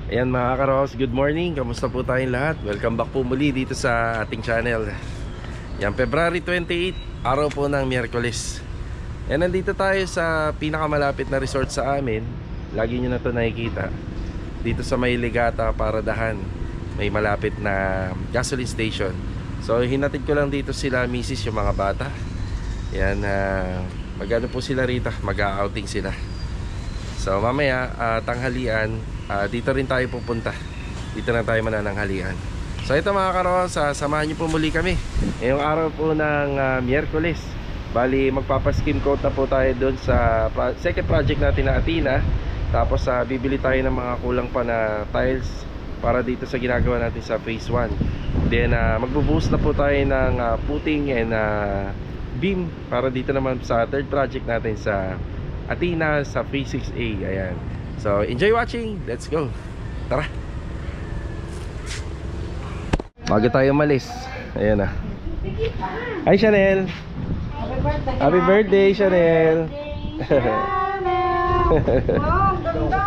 Ayan mga karos, good morning. Kamusta po tayong lahat? Welcome back po muli dito sa ating channel. Yan, February 28, araw po ng Miyerkules. Yan, nandito tayo sa pinakamalapit na resort sa amin. Lagi nyo na ito nakikita. Dito sa May Ligata, Paradahan. May malapit na gasoline station. So hinatid ko lang dito sila, misis, yung mga bata. Yan, magano po sila rito, mag-outing sila. So mamaya, tanghalian, dito rin tayo pupunta. Dito na tayo manananghalian. So ito mga karos, samahan nyo po muli kami ngayong araw po ng Miyerkules. Bali magpapaskim coat na po tayo doon sa second project natin na Athena. Tapos bibili tayo ng mga kulang pa na tiles para dito sa ginagawa natin sa phase 1. Then magbubuhos na po tayo ng footing and beam para dito naman sa third project natin sa Athena sa phase 6A. Ayan. So enjoy watching. Let's go. Tara. Bago tayo malis. Ayan na. Hi Chanel. Happy birthday Chanel. Wow, ganda.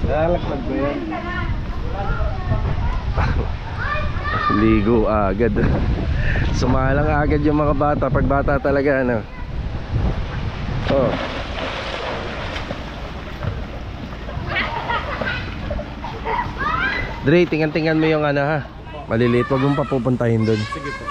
Lalaklag ko yan. Ligo agad. Sumalang agad yung mga bata. Pag bata talaga ano. Oh. Dre, tingnan-tingnan mo yung ano ha. Maliliit, wag mong papupuntahin doon. Sige po.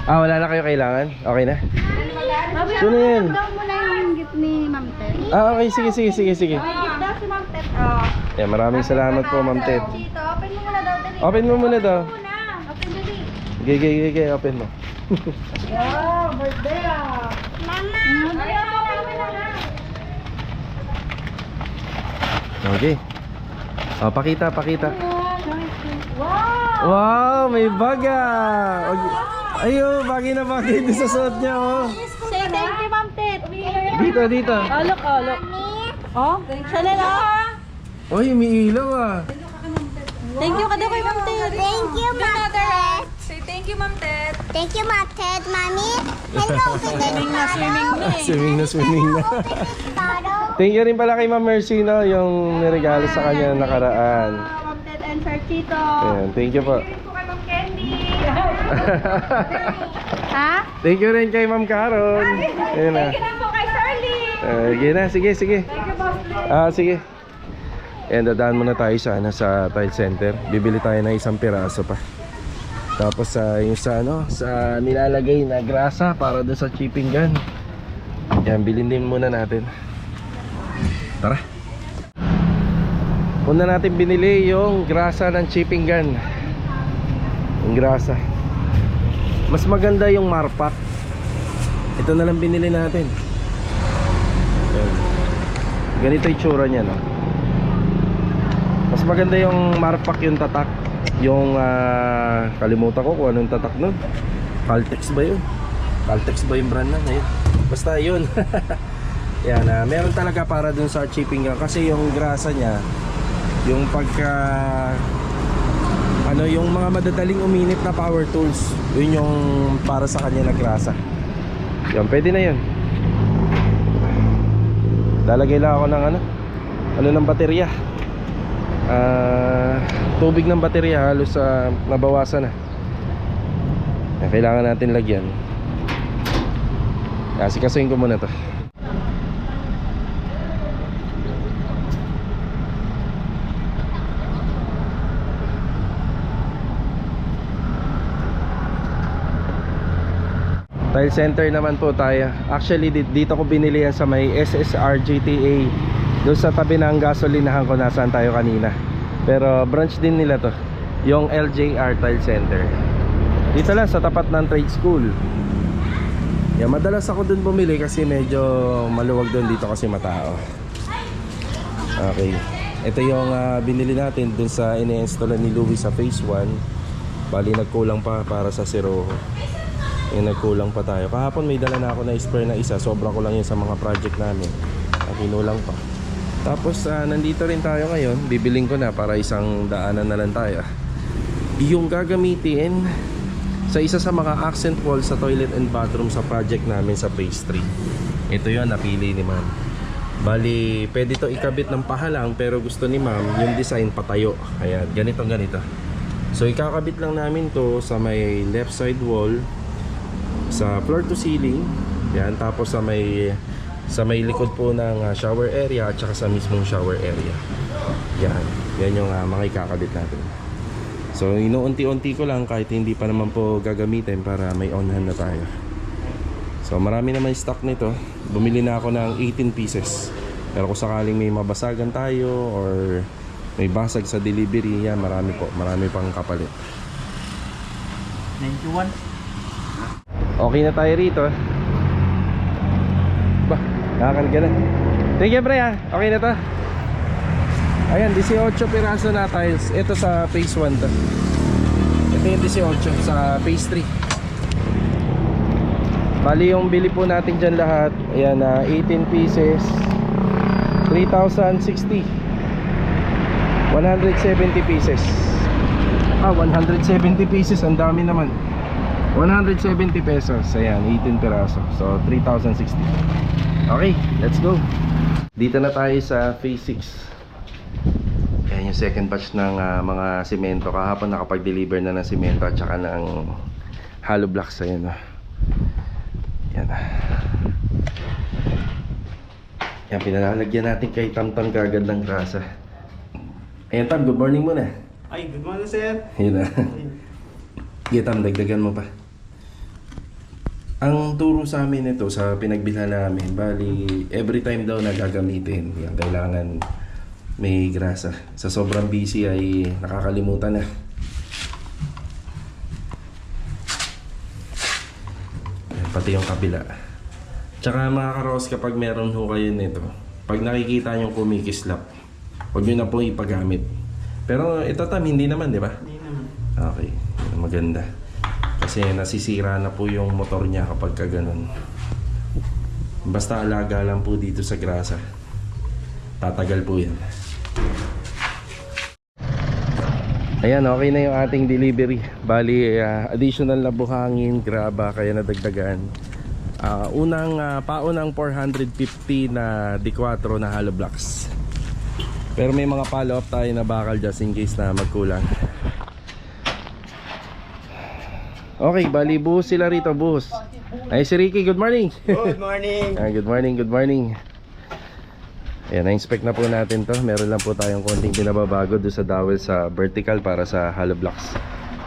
Wala na kayo kailangan? Okay na? Sino yan? Daw mo na yung gift ni Ma'am Ted. Okay, sige. May gift daw si Ma'am Ted. Yeah, maraming salamat po Ma'am Ted. Chito, open mo muna daw. Dali. Open mo muna daw. Open dali. Gigi, open mo. Wow, birthday Mama! Okay. Pakita. Wow! Wow, may baga. Ayo, bagay na bagay din sa suot niya, oh. Say thank you, Ma'am Ted. Dito. Look. Oh, Chanel, Uy, may ilaw ah. Thank you ka daw kay Ma'am Ted. Thank you, Ma'am Ted. Say thank you, Ma'am Ted. Thank you, Ma'am Ted. Mommy, hello, Swimming na. Swimming na. bottle. Thank you rin pala kay Ma'am Mercy, no, yung niregalo sa kanya nakaraan. Ma'am Ted and Sir Chito. Ayan, thank you po. Thank you po kay Ma'am Candy. Ha? Thank you rin kay Ma'am Caron. Ayan na. Thank you na po kay Sarly. Sige. Thank you, boss. Sige. And dadaan muna tayo sa tile center. Bibili tayo ng isang piraso pa. Tapos yung sa nilalagay na grasa para doon sa chipping gun. Yan, bilhin din muna natin. Tara. Una natin binili yung grasa ng chipping gun. Yung grasa. Mas maganda yung Marpak. Ito na lang binili natin. Yan. Ganito yung tsura niya, no? Mas maganda yung Marpak yung tatak. Yung kalimutan ko kung anong tatak nun. Caltex ba yun? Caltex ba yung brand na? Ayun. Basta yun. Yan, meron talaga para dun sa chipping gun. Kasi yung grasa niya, yung pagka yung mga madadaling uminit na power tools, yun yung para sa kanya na grasa. Yan, pwede na yun. Lalagay lang ako ng ng baterya. Tubig ng baterya halos nabawasan na. Kailangan natin lagyan. Kasi kasuhin ko muna to. Tile center naman po tayo. Actually dito ko binili yan sa may SSR GTA. Doon sa tabi ng gasolinahan ko nasaan tayo kanina. Pero branch din nila to, yung LJR Tile Center. Dito lang sa tapat ng trade school. Yan, madalas ako doon bumili kasi medyo maluwag doon, dito kasi matao. Okay. Ito yung binili natin doon sa ini-install ni Louie sa phase 1. Bali nagkulang pa para sa Siroho. Nagkulang pa tayo. Kahapon may dala na ako na spare na isa. Sobra ko lang yun sa mga project namin. Kinulang pa. Tapos nandito rin tayo ngayon. Bibiling ko na para isang daanan na lang tayo. Yung gagamitin sa isa sa mga accent wall sa toilet and bathroom sa project namin sa phase 3. Ito yun, napili ni ma'am. Bali, pwede to ikabit ng pahalang, pero gusto ni ma'am yung design patayo. Ayan, ganito. So ikakabit lang namin to sa may left side wall, sa floor to ceiling. Yan, tapos sa may likod po ng shower area at saka sa mismong shower area. Yan yung mga ikakabit natin. So inuunti-unti ko lang kahit hindi pa naman po gagamitin para may on-hand na tayo. So marami naman stock nito. Bumili na ako ng 18 pieces. Pero kung sakaling may mabasagan tayo or may basag sa delivery, yan, marami pang kapalit. 91. Okay na tayo rito. Ba, nakakarga na. Thank you, pre, ha. Okay na to. Ayan, 18 piraso na tiles. Ito sa phase 1 to. Ito yung 18 sa phase 3. Bali yung bili po natin dyan lahat. Ayan, 18 pieces, 3,060. 170 pieces. 170 pieces, ang dami naman. 170 pesos. Ayan, 18 piraso. So 3,060. Okay, let's go. Dito na tayo sa phase 6. Ayan yung second batch ng mga simento. Kahapon nakapag-deliver na ng simento at saka ng hollow blocks. Ayan, yan. Yan, pinalalagyan natin kay Tam-Tam kagad ng grasa. Ayan, Tam, good morning muna. Ay, good morning, sir. Yun na. Yeah, Tam, dagdagan mo pa. Ang turo sa amin ito sa pinagbilhan namin, bali every time daw na gagamitin, yan, kailangan may grasa. Sa sobrang busy ay nakakalimutan na. Pati yung kabila. Tsaka mga karos, kapag meron ho kayo nito, pag nakikita nyo kumikislap, huwag nyo na po ipagamit. Pero ito, Tam, hindi naman, di ba? Hindi naman. Okay, maganda. Kasi nasisira na po yung motor niya kapag kaganon. Basta alaga lang po dito sa grasa, tatagal po yan. Ayan, okay na yung ating delivery. Bali, additional na buhangin, graba, kaya nadagdagan. Paunang 450 na D4 na hollow blocks. Pero may mga follow up tayo na bakal just in case na magkulang. Okay, bali buhos sila rito, buhos. Ay, si Ricky, good morning. Good morning. Good morning. Ayan, na-inspect na po natin to. Meron lang po tayong konting pinababago doon sa dowel sa vertical para sa hollow blocks.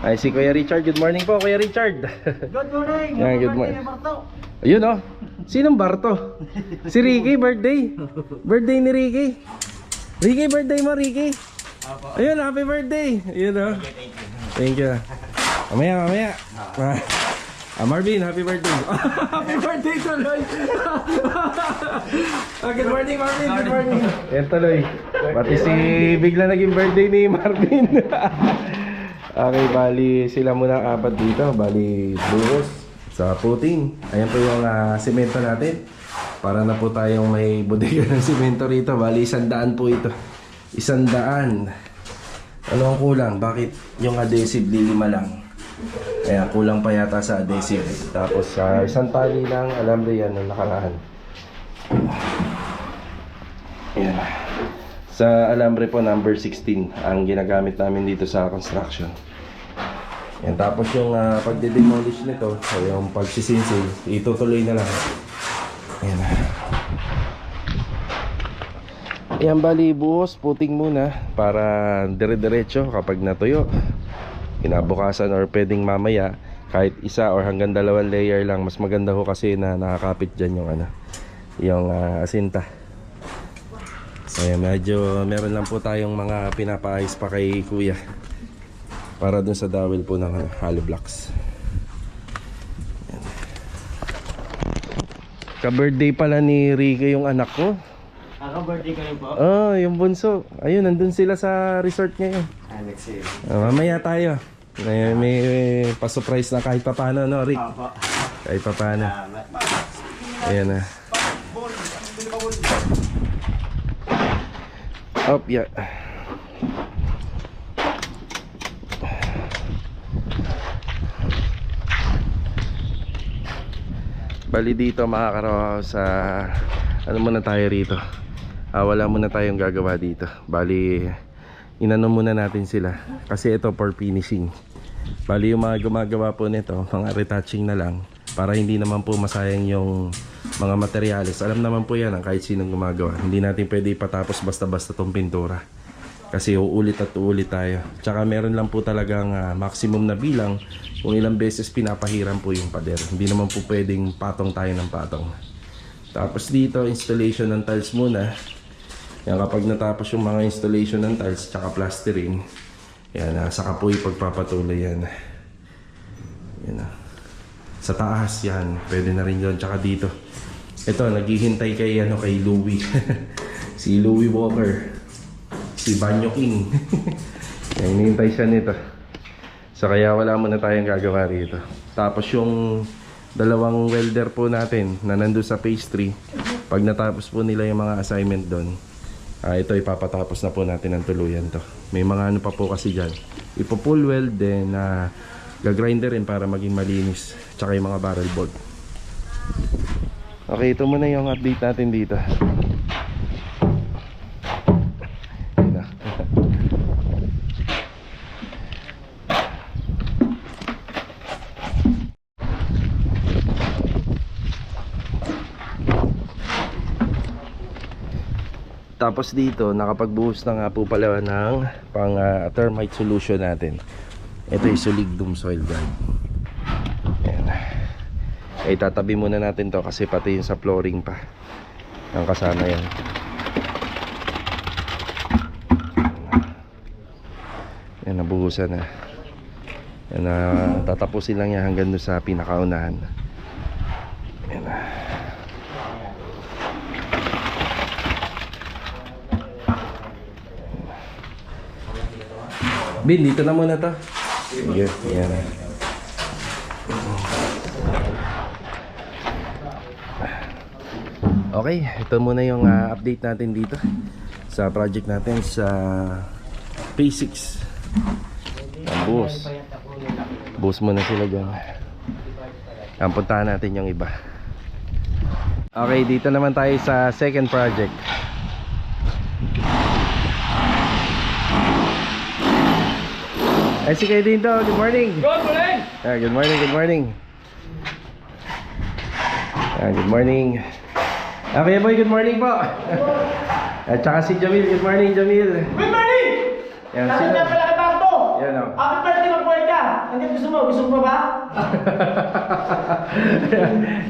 Ay, si Kuya Richard, good morning po, Kuya Richard. Good morning. Yan, good morning. Ayun, oh. Sinong Barto? Si Ricky, birthday. Birthday ni Ricky. Ricky, birthday mo, Ricky. Ayun, happy birthday. Ayun, oh. Thank you. Mamaya. Marvin, happy birthday. Happy birthday tuloy. Good morning, Marvin. Good morning. Yan tuloy. Pati si bigla naging birthday ni Marvin. Okay, bali sila muna apat dito. Bali buhos sa puting. Ayan po yung simento natin. Para na po tayong may bodega ng simento rito. Bali 100 po ito. 100. Ano ang kulang? Bakit yung adhesive lilima lang? Kaya kulang pa yata sa adhesive. Tapos isang tali lang, alambre yan ang nakaraan. Ayan. Sa alambre po number 16 ang ginagamit namin dito sa construction. Ayan. Tapos yung pagde-demolish nito o yung pagsisinsil, itutuloy na lang. Ayan. Ayan, bali buhos, puting muna para dire-diretso kapag natuyo. Kinabukasan or pwedeng mamaya kahit isa or hanggang 2 layer lang, mas maganda ho kasi na nakakapit dyan yung asinta. Medyo meron lang po tayong mga pinapaayos pa kay Kuya para dun sa dowel po ng hollow blocks. Ka-birthday pala ni Ricky yung anak ko. Birthday kayo po? Yung bunso. Ayun, nandun sila sa resort ngayon. Alex, Mamaya tayo. May pa-surprise na kahit papano, no, Rick? Opo. Kahit papano. Ayan na. Up, yeah. Bali dito makakaraw sa ano muna tayo rito. Wala muna tayong gagawa dito. Bali inano muna natin sila kasi ito for finishing. Bali yung mga gumagawa po nito, mga retouching na lang para hindi naman po masayang yung mga materyales. Alam naman po yan ang kahit sinong gumagawa. Hindi natin pwede ipatapos basta-basta tong pintura kasi uulit at uulit tayo. Tsaka meron lang po talagang maximum na bilang kung ilang beses pinapahiram po yung pader. Hindi naman po pwedeng patong tayo ng patong. Tapos dito installation ng tiles muna. Yan, kapag natapos yung mga installation ng tiles tsaka plastering, yan, saka po ipagpapatuloy yan. Yan, sa taas yan, pwede na rin yun. Tsaka dito, ito, naghihintay kay Louie. Si Louie Walker, si Banyo King. Yan, hinihintay siya nito. So kaya wala muna tayong gagawa rito. Tapos yung dalawang welder po natin na nandun sa phase 3, pag natapos po nila yung mga assignment doon, ito ipapatapos na po natin ang tuluyan to. May mga ano pa po kasi dyan, ipo-pull weld, then gagrinder rin para maging malinis, tsaka yung mga barrel board. Okay, ito muna yung update natin dito. Tapos dito, nakapagbuhos na nga po pala ng pang termite solution natin. Ito yung Soligdum Soil Guard. Ayan. Itatabi muna natin to kasi pati yung sa flooring pa ang kasama yan. Yan, nabuhusan na. Yan, tatapusin lang yan hanggang doon sa pinakaunahan. Yan na. Bin, dito na muna to. Sige, yan. Okay, ito muna yung update natin dito sa project natin sa phase 6. Buhos. Buhos muna sila dyan. Ang puntahan natin yung iba. Okay, dito naman tayo sa second project. Ay, si kayo din to. Good morning. Good morning! Good morning, good morning. Good morning. Okay, boy, good morning po. At saka si Jamil. Good morning, Jamil. Good morning! Yan, Nasaan sino? na pala kita to? Yan o. Happy birthday mag-boy ka! Hanggang gusto mo? Gusto mo pa ba?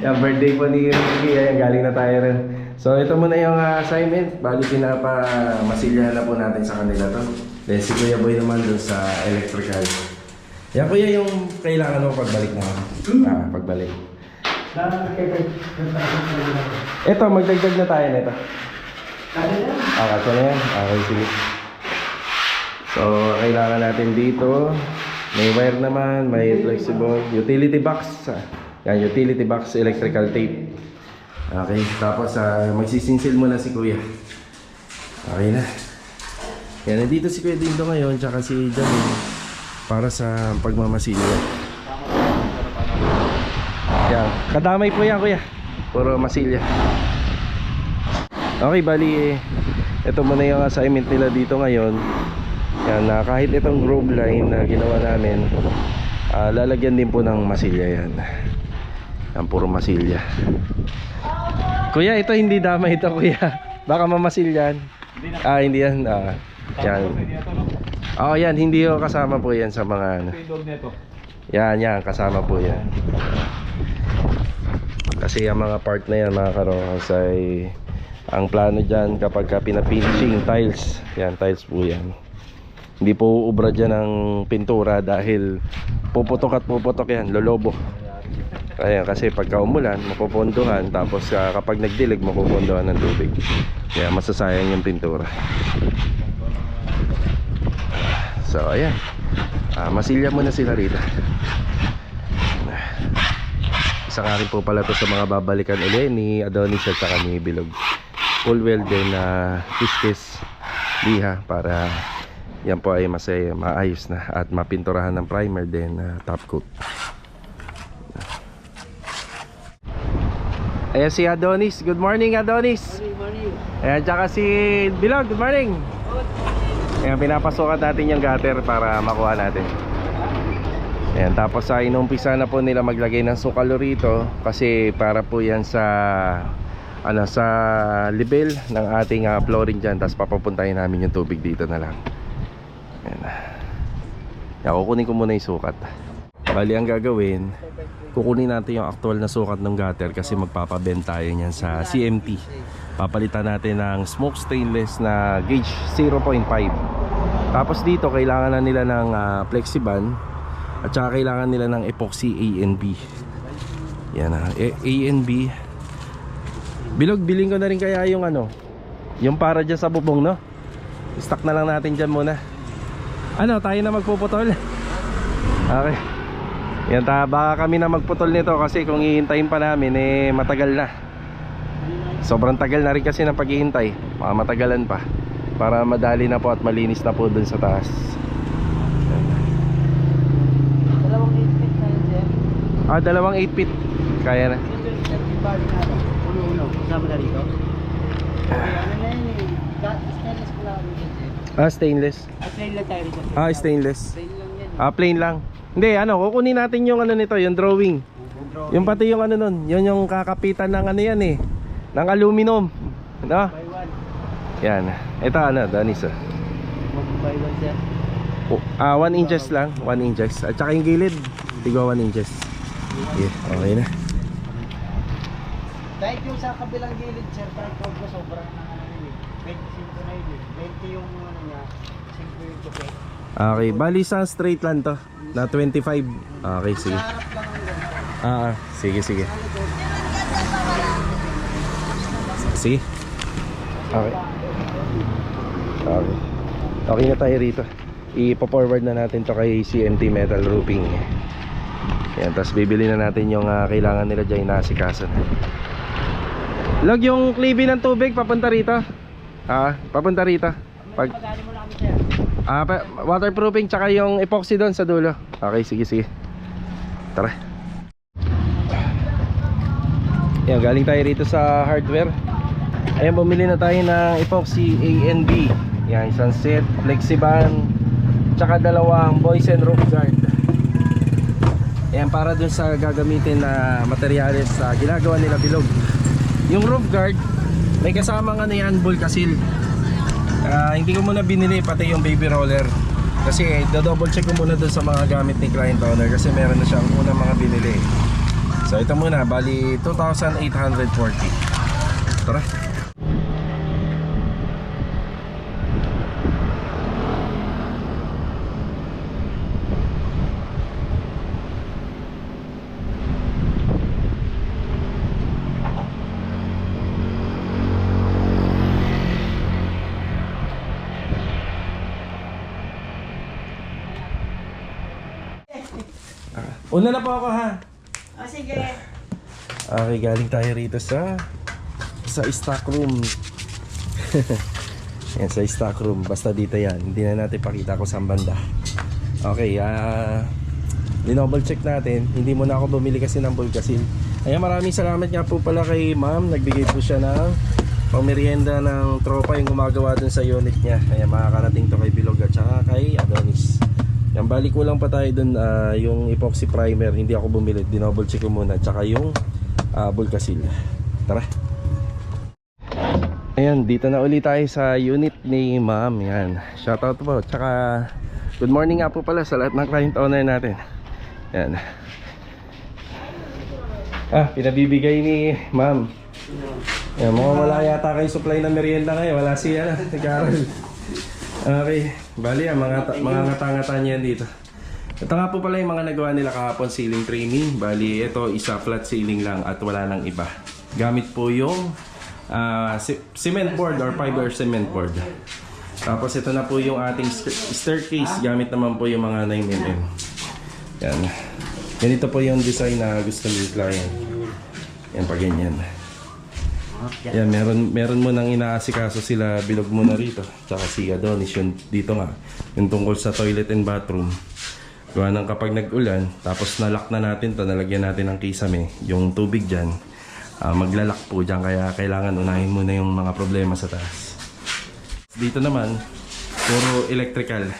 Yung birthday po ni Ricky. Ayan, galing na tayo rin. So, ito muna yung assignment. Bali, pinapamasilyahan na po natin sa kanila to. Then si Kuya Boy naman dun sa electrical. Yan, Kuya, yung kailangan mo pagbalik na. Pagbalik. Ito, magdagdag na tayo nito. Kasi na yan. Okay, sige. So, kailangan natin dito. May wire naman, may flexible. Utility box. Yan, utility box, electrical tape. Okay, tapos magsisinsil muna si Kuya. Okay na. Yan, nandito si Kuya Dindo ngayon, tsaka si Jamil para sa pagmamasilya. Yan, kadamay po yan, Kuya. Puro masilya. Okay, bali ito muna yung assignment nila dito ngayon. Yan, kahit itong groove line na ginawa namin, lalagyan din po ng masilya yan. Yan, puro masilya. Kuya, ito hindi damay ito, Kuya. Baka mamasilyan. Hindi yan. Yan. Yan, hindi ko kasama po yan sa mga ano. Yan, kasama po yan. Kasi ang mga part na yan, mga karokas, ay ang plano dyan kapag pinafinishing tiles. Yan, tiles po yan. Hindi po uubra dyan ng pintura dahil puputok at puputok yan, lolobo. Kaya kasi pagka umulan, mapupunduhan, tapos kapag nagdilig, mapupunduhan ng tubig. Kaya masasayang yung pintura. So ayan, masilya muna sila rito. Isa nga rin po pala to sa mga babalikan uli ni Adonis at saka ni Bilog. Full weld din na kiss-kiss. liha para yan po ay maayos na at mapinturahan ng primer din top coat. Ayan si Adonis. Good morning, Adonis. Ayan, tsaka si Bilog. Good morning. Ayan, pinapasukan natin yung gutter para makuha natin. Ayan, tapos inumpisa na po nila maglagay ng sukalo rito kasi para po yan sa sa level ng ating flooring dyan. Tapos papapuntahin namin yung tubig dito na lang. Ayan. Ayan, kukunin ko muna yung sukat. Bali ang gagawin, kukunin natin yung actual na sukat ng gutter kasi magpapabend tayo niyan sa CMT. Papalitan natin ng smoke stainless na gauge 0.5. Tapos dito kailangan na nila ng flexiband at saka kailangan nila ng epoxy A and B. Yan na, A and B. Bilog, bilhin ko na rin kaya yung yung para dyan sa bubong, no? Stock na lang natin dyan muna. Tayo na magpuputol. Okay. Yan, baka kami na magputol nito kasi kung hihintayin pa namin matagal na. Sobrang tagal na rin kasi ng paghihintay. Matagalan pa para madali na po at malinis na po dun sa taas. Dalawang 8 feet na yun, sir. Dalawang 8 feet. Kaya na. Uno. Kasama na rito. Ano na yun eh. Stainless ko lang yun, sir. Stainless. Plain lang tayo rito. Stainless. Plain lang yan. Plain lang. Hindi, kukunin natin yung nito, yung drawing. Yung pati yung nun, yun yung kakapitan ng yan ng aluminum. No? By one. Yan. Ito Danis. 1 by 1, sir. 1 inches lang, 1 inches. At saka yung gilid, tigwa 1 inches. Yeah, okay na. Kahit yung sa kabilang gilid, sir, kahit huwag na sobrang 25 na yun. 20 yung niya, 5 yung tupi. Okay, bali sa straight lang to na 25. Okay, sige. Sige. Sige. Okay. Okay na tayo rito. Ipo-forward na natin to kay CMT Metal Roofing. Yan, tapos bibili na natin yung kailangan nila dyan na asikaso. Log yung klibi ng tubig papunta rito. Papunta rito. Pag Pagkali mo na kami, sir. waterproofing tsaka yung epoxy doon sa dulo. Okay, sige. Tara. Yan, galing tayo rito sa hardware. Ayan, bumili na tayo ng epoxy A and B. Yan, isang set, flexiband, tsaka dalawang boys and roof guard. Ayan, para dun sa gagamitin na materyales sa ginagawa nila Bilog. Yung roof guard, may kasamang Bulkasil. Hindi ko muna binili pati yung baby roller kasi double check ko muna dun sa mga gamit ni client owner kasi meron na siyang unang mga binili. So ito muna, bali 2,840. Tara. Una na po ako ha. Sige. Okay, galing tayo rito sa stock room. Yan, sa stock room. Basta dito yan. Hindi na natin pakita kung saan banda. Okay, dinoble check natin. Hindi muna ako bumili kasi ng Bulkasil. Ayan, maraming salamat nga po pala kay ma'am. Nagbigay po siya ng pangmerienda ng tropa yung gumagawa dun sa unit niya. Ayan, makakarating to kay Bilog at saka kay Adonis. Yan, balik ko lang pa tayo dun yung epoxy primer. Hindi ako bumili, dinoble check ko muna. Tsaka yung Bulkasil. Tara. Ayan, dito na ulit tayo sa unit ni ma'am. Yan, shoutout po. Tsaka good morning nga po pala sa lahat ng client owner natin. Yan. Pinabibigay ni ma'am. Yan, mukhang wala yata kayo supply ng merienda ngayon. Wala siya na, nag-aaral. Okay, bali mga ngata-ngata niyan dito. Ito nga po pala yung mga nagawa nila kahapon, ceiling trimming. Bali, ito isa flat ceiling lang at wala nang iba. Gamit po yung cement board or fiber cement board. Tapos ito na po yung ating staircase. Gamit naman po yung mga 9mm. Yan. Ganito po yung design na gusto ni client. Yan pa ganyan. Yan, meron mo nang inaasikaso sila, bilog mo na rito. Tsaka si Adonis yun dito nga. Yung tungkol sa toilet and bathroom. Gawa ng kapag nag-ulan, tapos nalock na natin to, nalagyan natin ng kisame, yung tubig dyan, maglalak po dyan. Kaya kailangan unahin muna yung mga problema sa taas. Dito naman, puro electrical.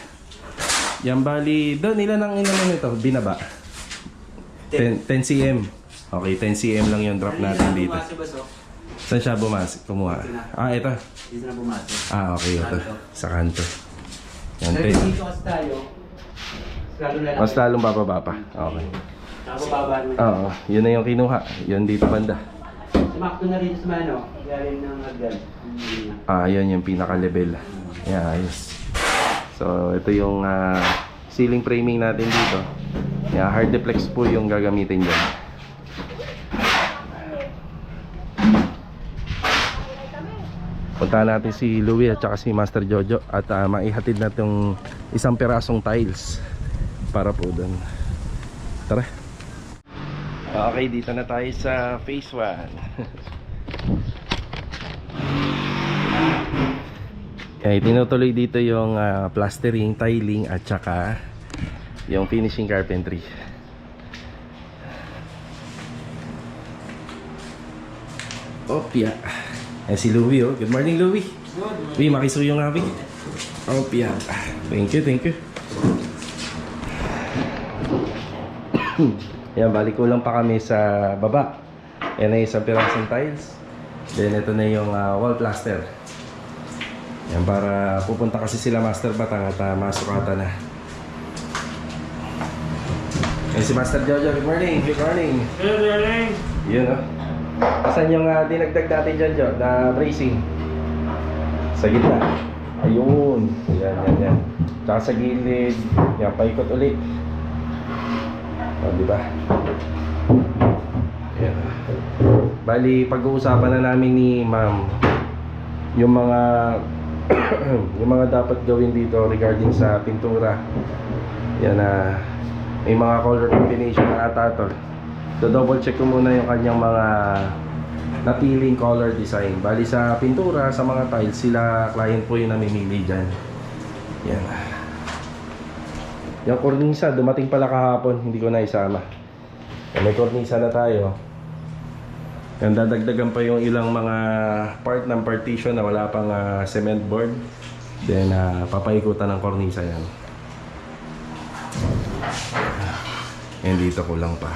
Yan bali, doon ilan ang inano nito? Binaba? 10 cm. Okay, 10 cm lang yung drop natin dito. Saan siya kumuha? Ito. Dito na pumasok. Okay, ito. Sa kanto. Yan, Pero 10. dito kasi tayo, lalo na lang. Mas lalong bababa pa. Okay. Tapos bababa naman. Oo, yun na yung kinuha. Yun dito banda. Sumakto na rito sa mano. Galing ng agad. Yun yung pinaka-level. Yan, ayos. So, ito yung ceiling framing natin dito. Yan, hard deflex po yung gagamitin dyan. Punta natin si Louie at saka si Master Jojo at maihatid na itong isang pirasong tiles para po doon. Tara. Okay, dito na tayo sa phase 1. Okay, tinutuloy dito yung plastering, tiling at saka yung finishing carpentry. Opya. Si Louie, oh. Good morning, Louie. Uy, makisuyo nga, Pi. Opya. Thank you, thank you. Yan, balik ko lang pa kami sa baba. Yan na isang pirasong tiles. Then ito na yung wall plaster. Yan, para pupunta kasi sila Master Batang at masukatan na. Yan si Master Jojo. Good morning. Good morning. Good morning. Yun, oh. Asan yung dinagdag natin dyan, Jo? Na bracing? Sa gitna. Ayun. Yan. Tsaka sa gilid. Yan, paikot ulit. Diba? Yan. Bali, pag-uusapan na namin ni Ma'am yung mga yung mga dapat gawin dito regarding sa pintura. Yan na may mga color combination na ata to. Do-double check ko muna yung kanyang mga napiling color design. Bali sa pintura, sa mga tiles, sila client po yung namimili dyan. Yan. Yung kornisa, dumating pala kahapon, hindi ko na isama. May kornisa na tayo. Yan, dadagdagan pa yung ilang mga part ng partition na wala pang cement board. Then papaikutan ng kornisa yan. Yan, dito kulang pa.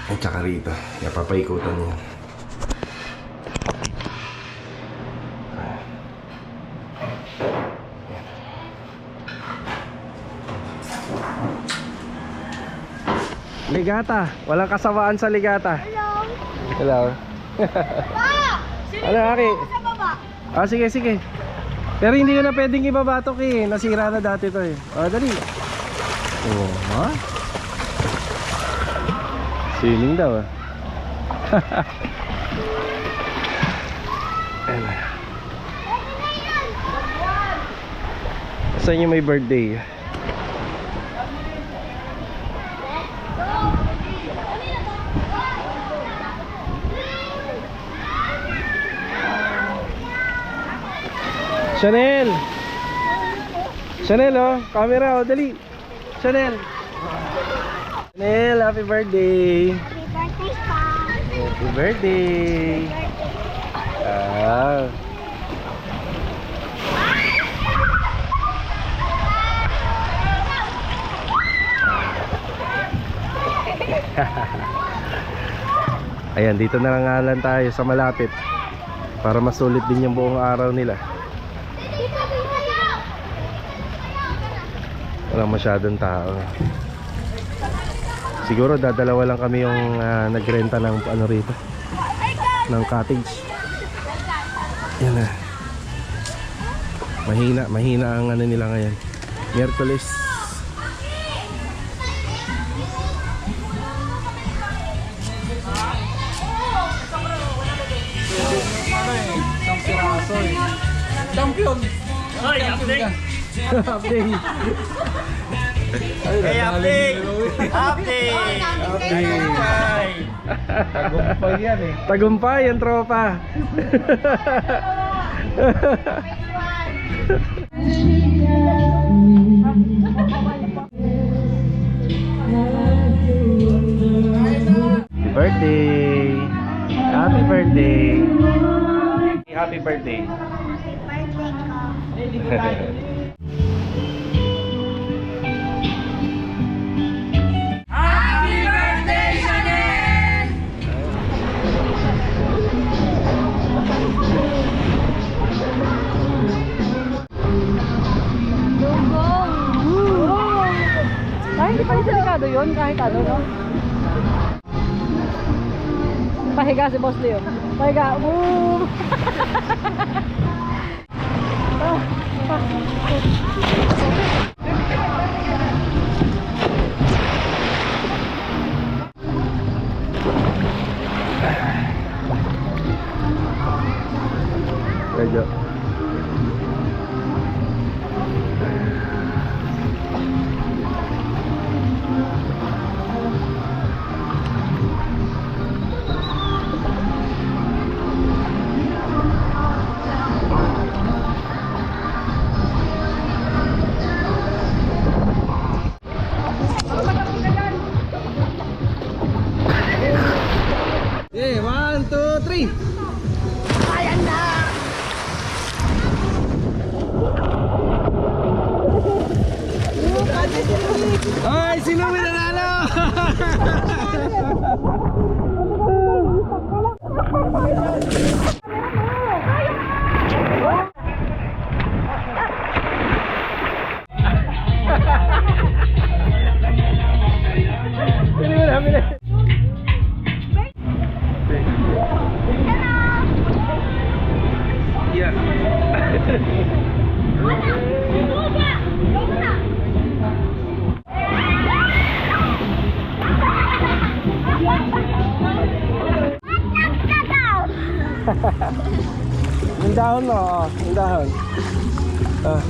At saka rito, yan, papaikutan yan. Ligata, walang kasawaan sa ligata. Hello. Ano, Aki? Sige, sige. Pero hindi ko na pwedeng ibabatok eh. Nasira na dati to eh. Dali. Ha? Swimming daw ah. Saan yung may birthday? Chanel! Chanel, oh, camera, oh, dali. Chanel! Chanel, happy birthday! Happy birthday, Pa. Happy birthday! Ayan, dito na nga lang tayo sa malapit para masulit din yung buong araw nila. Walang masyadong tao. Siguro dadalawa lang kami yung nagrenta ng ano rito, ng cottage. Yan na. Mahina ang ano nila ngayon. Miyerkules. Champion! Ay, update! Update. Hey, update! Update! Tagumpay yan eh. Tagumpay ang tropa. Happy birthday! Happy birthday! Happy birthday! Ay, hindi pa rin delikado yun kahit ano, no? Pahiga si Boss Leo. Pahiga. Woo! Medyo. Okay, 1, 2, 3. Ay, sino may nanalo? Sino mo namin eh? Yeah. Yung dahon mo, oh. Yung dahon. Ah.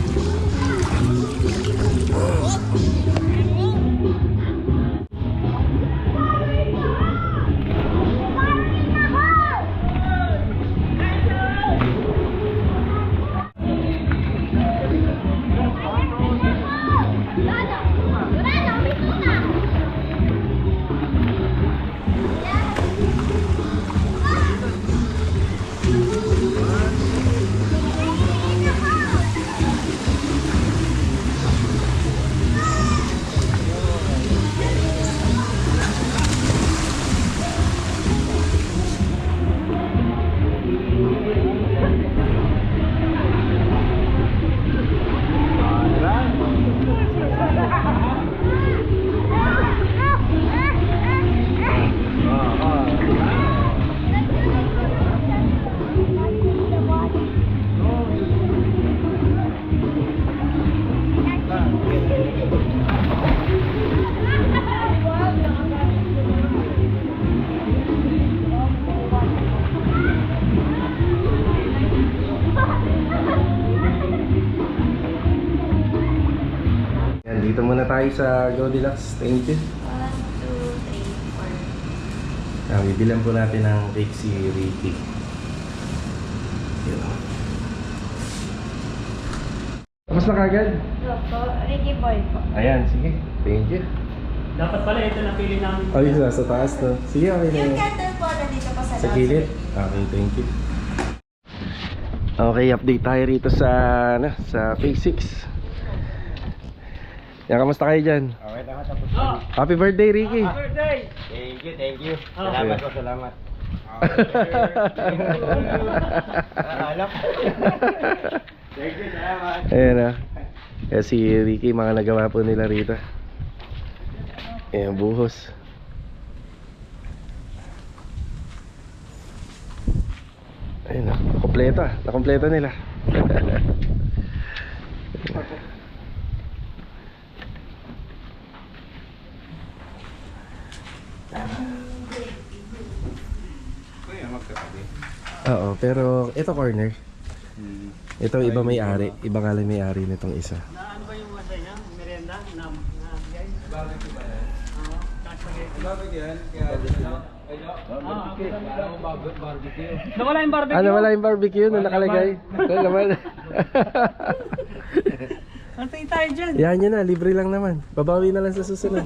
Dito muna tayo sa Go Deluxe. Thank you. 1, 2, 3, 4. Bibilan po natin ng cake si Ricky. Yun. Tapos na kagad? Opo, Ricky Boy po. Ayan, sige. Thank you. Dapat pala ito napili namin. Ay, sa taas to. Sige, okay na yun. Candle po, nandito po Sa gilid? Okay, thank you. Okay, update tayo rito sa, sa Phase 6. Yan, kamusta kayo dyan? Okay, tapos. Happy birthday, Ricky! Happy birthday! Thank you. Salamat po, salamat. Alam. Thank you, salamat. Ayan na. Kaya si Ricky, mga nagawa po nila rito. Ayan, buhos. Ayun na, kompleto. Nakompleto nila. Oo, pero ito corner. Ito iba may-ari, iba nga lang may-ari nitong isa. Ano ba yung masaya niya? Merienda? Nawala yung barbecue. Ano wala yung barbecue na nakalagay? Ano naman? Antay tayo dyan. Yan yun na, libre lang naman. Babawi na lang sa susunod.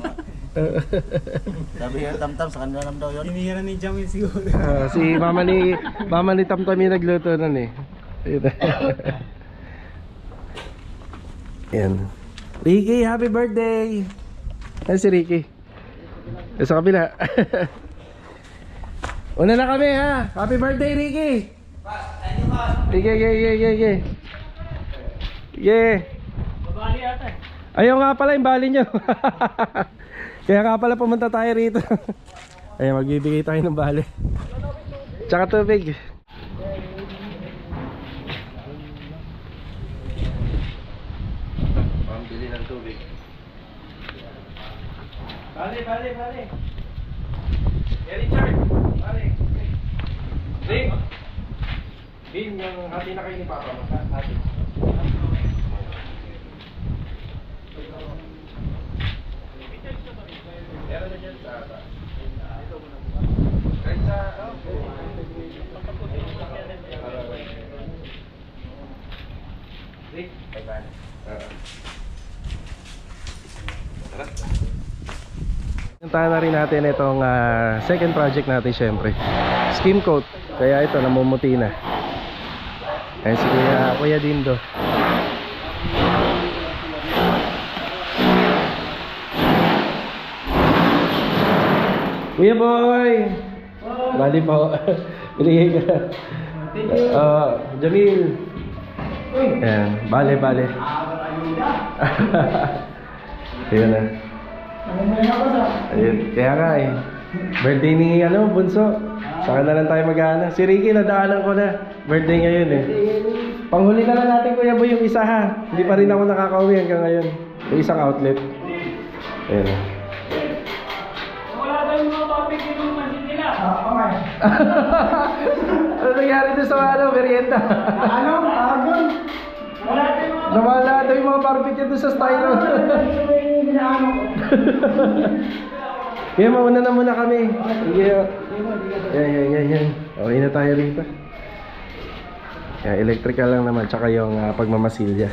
Sabi nga Tamtam, sa kanila lang daw yun. Tinira ni Jamil siguro. Si mama ni Tamtam yung nagluto nun eh. Ayun. Yan. Ricky, happy birthday! Ayan si Ricky. Sa kabila. Una na kami ha. Happy birthday, Ricky! Sige. Babali ata. Ayaw nga pala yung bali nyo. Kaya nga pala pumunta tayo rito. Ayan, magbibigay tayo ng bali. Tsaka tubig. Pambili ng tubig. Bali. Hey, Richard. Bali. Rick. Bin, yung hati na kayo ni Papa mo. Hati. Meron na dyan sa ata. Ito mo na buka. Kahit sa... Rick, ay ba? Tara. Puntahan na rin natin itong second project natin syempre. Skim coat. Kaya ito namumuti na. Ayan si Kuya Dindo. Kuya Boy! Bali po. Binigay ka. Jamil. Ayan. Bale. Ayan na. Ayun. Kaya nga eh. Birthday ni Bunso. Saka na lang tayo mag-aana. Si Ricky nadaanan ko na. Birthday ngayon eh. Panghuli na lang natin Kuya Boy yung isa ha. Hindi pa rin ako nakakauwi hanggang ngayon. Yung isang outlet. Ayan. Wala daw yung mga barbecue ng masin nila. Ano nangyari doon sa merienda? Wala daw yung mga Nawala daw yung mga barbecue doon sa styro. Kaya mauna na muna kami. Sige. Yan. Okay na tayo rito. Kaya electrical lang naman. Tsaka yung pagmamasilya.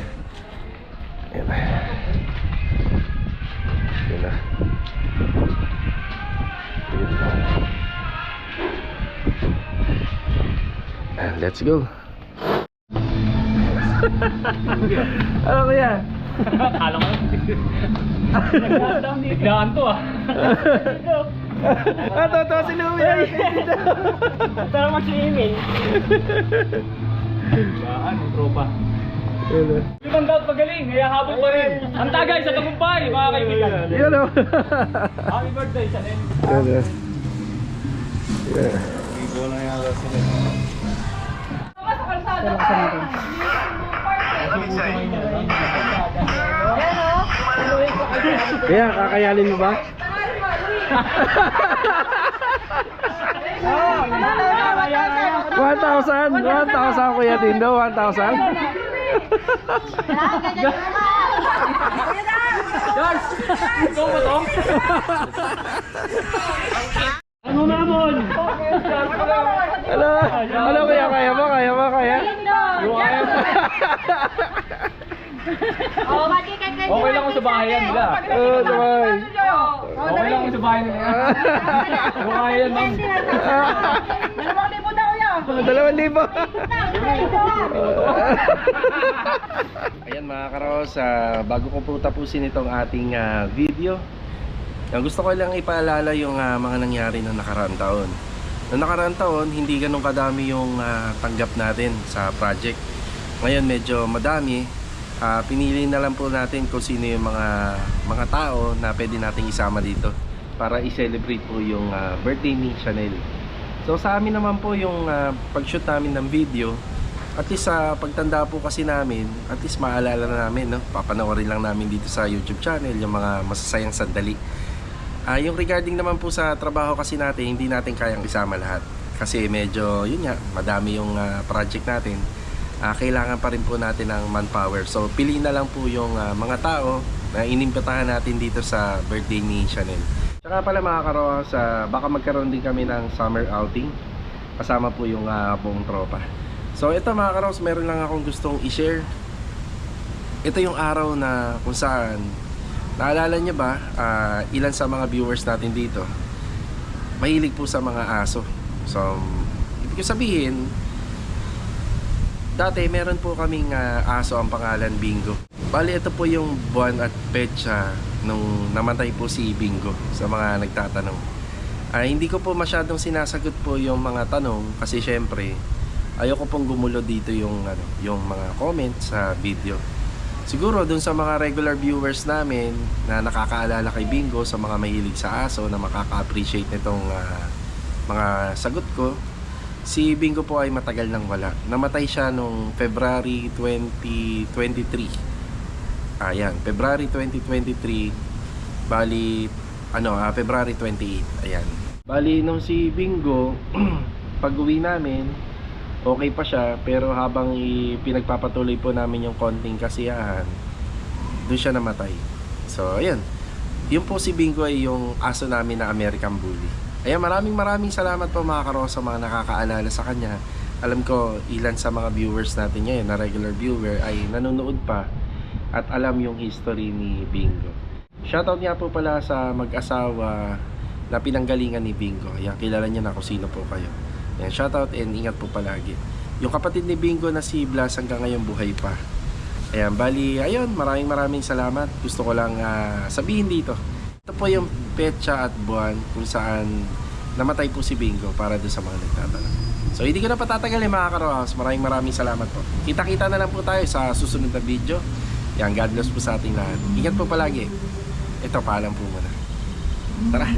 Yan. Yan na. And let's go. Ano kuya? Kala ko. Biglaan to ah. Totoo si Louie. Tara mag-swimming. Baan, tropa. Limang daw pagaling, kaya habol pa rin. Ang tagay sa tagumpay, mga kaibigan. Yun o. Happy birthday sa rin. Yun o. Yeah. Kaya kakayanin mo ba? $1,000 Kuya Tindo, 1,000. Guys! Ikaw ba to? Ano namon? Ano kuya, kaya mo? Kaya? Okay lang ako sa bahay yan nila. Oo, sabay. Okay lang ako sa bahay nila. Bahay yan, ma'am. 2,000 daw yan. 2,000. Ayan mga karos, bago ko po tapusin itong ating video, gusto ko lang ipaalala yung mga nangyari na nakaraang taon. Noong nakaraang taon, hindi ganun kadami yung tanggap natin sa project. Ngayon medyo madami. Pinili na lang po natin kung sino yung mga tao na pwede nating isama dito para i-celebrate po yung birthday ni Chanel. So sa amin naman po yung pag-shoot namin ng video, at least sa pagtanda po kasi namin, at least maalala na namin, no? Papanoorin lang namin dito sa YouTube channel yung mga masasayang sandali. Yung regarding naman po sa trabaho kasi natin, hindi natin kayang isama lahat kasi medyo yun nga, madami yung project natin. Kailangan pa rin po natin ng manpower. So piliin na lang po yung mga tao na inimbitahan natin dito sa birthday ni Chanel. Saka pala mga karohas, baka magkaroon din kami ng summer outing. Kasama po yung buong tropa. So ito mga karohas, meron lang akong gustong i-share. Ito yung araw na kung saan, naalala nyo ba, ilan sa mga viewers natin dito mahilig po sa mga aso. So ibig ko sabihin, dati meron po kaming aso, ang pangalan Bingo. Bali ito po yung buwan at petsa nung namatay po si Bingo, sa mga nagtatanong. Hindi ko po masyadong sinasagot po yung mga tanong kasi syempre ayoko pong gumulo dito yung mga comments sa video. Siguro dun sa mga regular viewers namin na nakakaalala kay Bingo, sa mga mahilig sa aso na makaka-appreciate nitong mga sagot ko, si Bingo po ay matagal nang wala. Namatay siya nung February 2023. Ayan, February 2023. Bali, February 28. Ayan. Bali, nung si Bingo, pag-uwi namin, okay pa siya. Pero habang pinagpapatuloy po namin yung konting kasiyahan, doon siya namatay. So, ayan. Yun po si Bingo ay yung aso namin na American Bully. Ayan, maraming salamat po mga karosa, sa mga nakakaalala sa kanya. Alam ko, ilan sa mga viewers natin ngayon na regular viewer ay nanonood pa at alam yung history ni Bingo. Shoutout nga po pala sa mag-asawa na pinanggalingan ni Bingo. Ayan, kilala niyo na kung sino po kayo. Ayan, shoutout and ingat po palagi. Yung kapatid ni Bingo na si Blas hanggang ngayon buhay pa. Ayan, bali, ayun, maraming salamat. Gusto ko lang sabihin dito. Ito po yung petsa at buwan kung saan namatay po si Bingo, para doon sa mga nagtatanong. So hindi ko na patatagalin mga karohas. Maraming salamat po. Kita-kita na lang po tayo sa susunod na video. Yan, God bless po sa ating lahat. Ingat po palagi. Ito, paalam po muna. Tara!